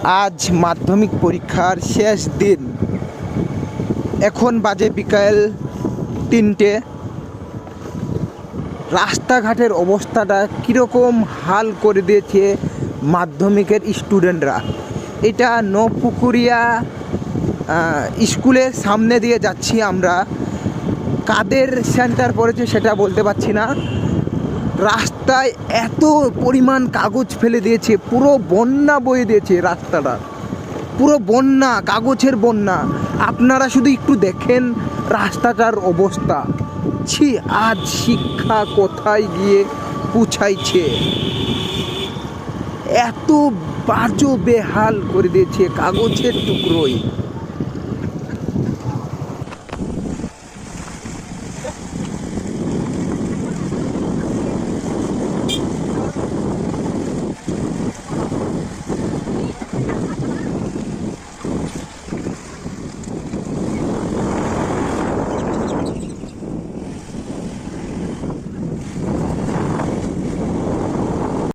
আজ মাধ্যমিক পরীক্ষার শেষ দিন। এখন বাজে বিকাল 3টে। রাস্তাঘাটের অবস্থাটা কীরকম হাল করে দিয়েছে মাধ্যমিকের স্টুডেন্টরা। এটা নপুকুরিয়া স্কুলের সামনে দিয়ে যাচ্ছি আমরা। কাদের সেন্টার পড়েছে সেটা বলতে পারছি না। রাস্তায় এত পরিমাণ কাগজ ফেলে দিয়েছে, পুরো বন্যা বয়ে দিয়েছে রাস্তাটা, পুরো বন্যা, কাগজের বন্যা। আপনারা শুধু একটু দেখেন রাস্তাটার অবস্থা। ছি, আজ শিক্ষা কোথায় গিয়ে পৌঁছাইছে। এত বাজে বেহাল করে দিয়েছে কাগজের টুকরোই।